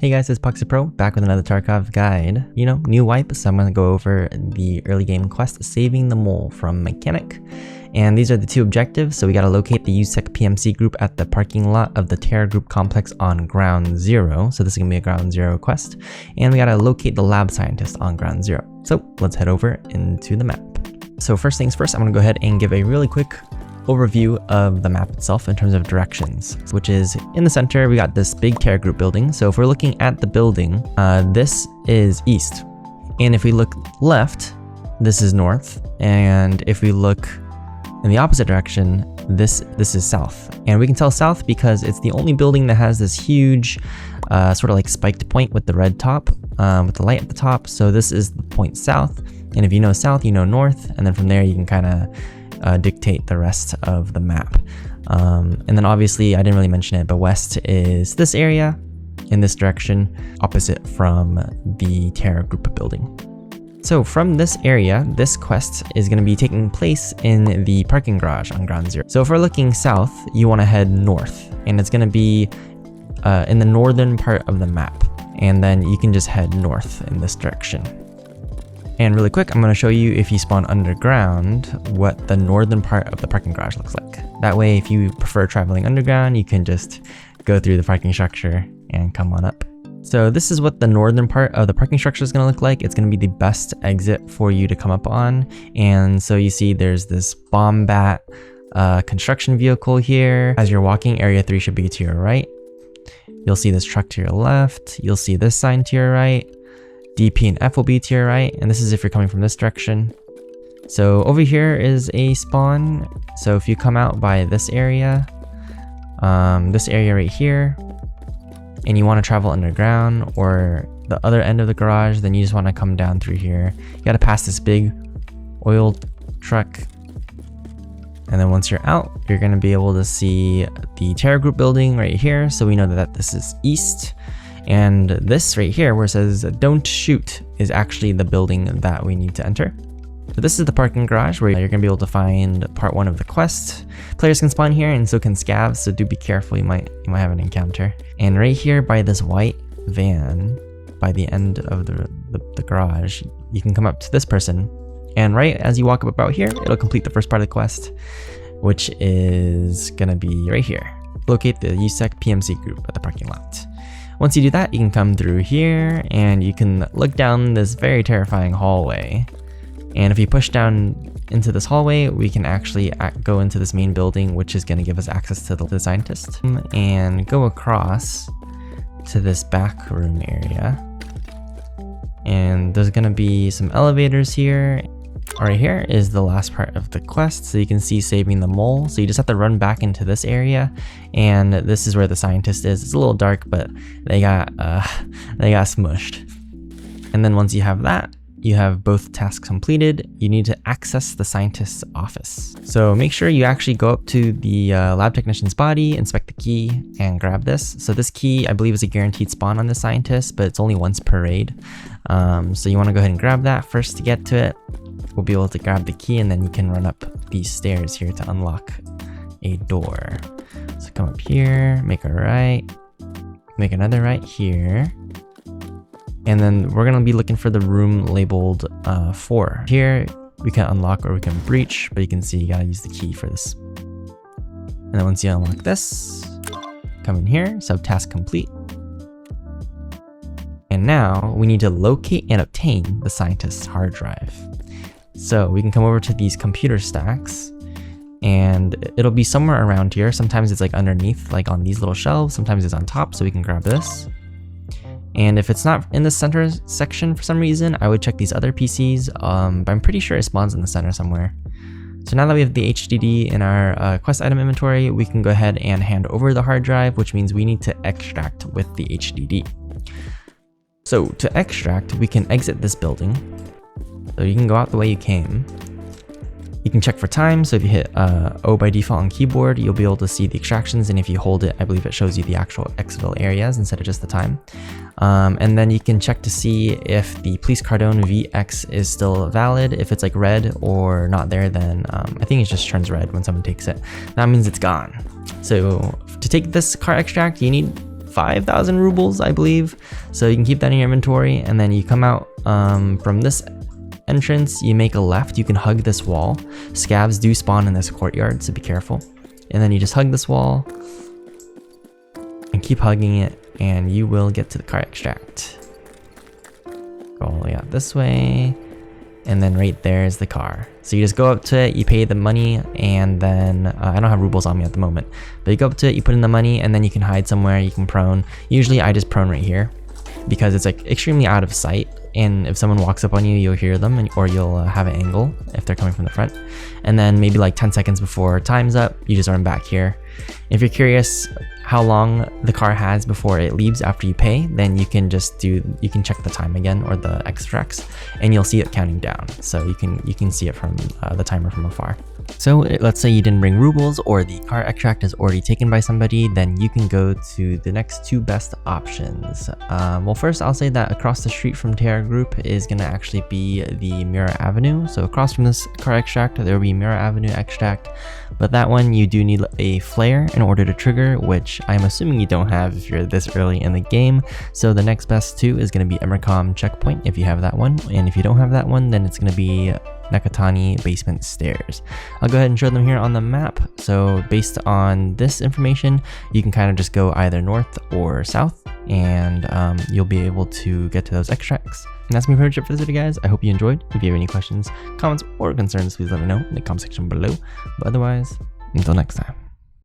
Hey guys, it's PoxiiPro, back with another Tarkov guide. You know, new wipe, so I'm going to go over the early game quest, Saving the Mole from Mechanic. And these are the two objectives, so we got to locate the USEC PMC group at the parking lot of the Terra group complex on ground 0. So this is going to be a ground 0 quest. And we got to locate the lab scientist on ground 0. So let's head over into the map. So first things first, I'm going to go ahead and give a really quick overview of the map itself in terms of directions, which is in the center. We got this big Terra group building. So if we're looking at the building, this is east, and if we look left, this is north, and if we look in the opposite direction, this is south. And we can tell south because it's the only building that has this huge sort of like spiked point with the red top, with the light at the top. So this is the point south, and if you know south, you know north, and then from there you can kind of dictate the rest of the map. And then obviously I didn't really mention it, but west is this area in this direction, opposite from the Terra group building. So from this area, this quest is going to be taking place in the parking garage on ground 0. So if we're looking south, you want to head north, and it's going to be in the northern part of the map, and then you can just head north in this direction. And really quick, I'm going to show you, if you spawn underground, what the northern part of the parking garage looks like. That way, if you prefer traveling underground, you can just go through the parking structure and come on up. So this is what the northern part of the parking structure is going to look like. It's going to be the best exit for you to come up on. And so you see there's this Bombat construction vehicle here. As you're walking, area 3 should be to your right. You'll see this truck to your left. You'll see this sign to your right. DP and F will be to your right, and this is if you're coming from this direction. So over here is a spawn. So if you come out by this area right here, and you want to travel underground or the other end of the garage, then you just want to come down through here. You got to pass this big oil truck, and then once you're out, you're going to be able to see the Terra group building right here. So we know that this is east. And this right here where it says don't shoot is actually the building that we need to enter. So this is the parking garage where you're going to be able to find part 1 of the quest. Players can spawn here and so can scavs, so do be careful, you might have an encounter. And right here by this white van, by the end of the garage, you can come up to this person. And right as you walk up about here, it'll complete the first part of the quest, which is going to be right here. Locate the USEC PMC group at the parking lot. Once you do that, you can come through here and you can look down this very terrifying hallway. And if you push down into this hallway, we can actually go into this main building, which is going to give us access to the scientist, and go across to this back room area. And there's going to be some elevators here. Right here is the last part of the quest, so you can see saving the mole. So you just have to run back into this area, and this is where the scientist is. It's a little dark, but they got smushed. And then once you have that, you have both tasks completed. You need to access the scientist's office. So make sure you actually go up to the lab technician's body, inspect the key, and grab this. So this key, I believe, is a guaranteed spawn on the scientist, but it's only once per raid. So you want to go ahead and grab that first to get to it. We'll be able to grab the key, and then you can run up these stairs here to unlock a door. So come up here, make a right, make another right here, and then we're gonna be looking for the room labeled 4. Here we can unlock or we can breach, but you can see you gotta use the key for this. And then once you unlock this, come in here, subtask complete. And now we need to locate and obtain the scientist's hard drive. So we can come over to these computer stacks, and it'll be somewhere around here. Sometimes it's like underneath, like on these little shelves. Sometimes it's on top, so we can grab this. And if it's not in the center section for some reason, I would check these other PCs, but I'm pretty sure it spawns in the center somewhere. So now that we have the HDD in our quest item inventory, we can go ahead and hand over the hard drive, which means we need to extract with the HDD. So to extract, we can exit this building. So you can go out the way you came. You can check for time, so if you hit O by default on keyboard, you'll be able to see the extractions, and if you hold it, I believe it shows you the actual exitable areas instead of just the time. And then you can check to see if the police cardone VX is still valid. If it's like red or not there, then I think it just turns red when someone takes it. That means it's gone. So to take this car extract, you need 5,000 rubles, I believe. So you can keep that in your inventory, and then you come out from this entrance, you make a left, you can hug this wall. Scavs do spawn in this courtyard, so be careful. And then you just hug this wall and keep hugging it, and you will get to the car extract. Go all the way out this way, and then right there is the car. So you just go up to it, you pay the money, and then I don't have rubles on me at the moment, but you go up to it, you put in the money, and then you can hide somewhere, you can prone. Usually I just prone right here because it's like extremely out of sight, and if someone walks up on you, you'll hear them, or you'll have an angle if they're coming from the front. And then maybe like 10 seconds before time's up, you just run back here. If you're curious how long the car has before it leaves after you pay, then you can just you can check the time again, or the extracts, and you'll see it counting down. So you can see it from the timer from afar. So let's say you didn't bring rubles, or the car extract is already taken by somebody, then you can go to the next two best options. Well, first I'll say that across the street from Terra group is gonna actually be the Mirror Avenue. So across from this car extract, there will be Mirror Avenue extract, but that one you do need a flare in order to trigger, which I'm assuming you don't have if you're this early in the game. So the next best two is gonna be Emercom checkpoint if you have that one, and if you don't have that one, then it's gonna be Nakatani basement stairs. I'll go ahead and show them here on the map. So based on this information, you can kind of just go either north or south, and you'll be able to get to those extracts. And that's me pretty much it for this video, guys. I hope you enjoyed. If you have any questions, comments, or concerns, please let me know in the comment section below. But otherwise, until next time.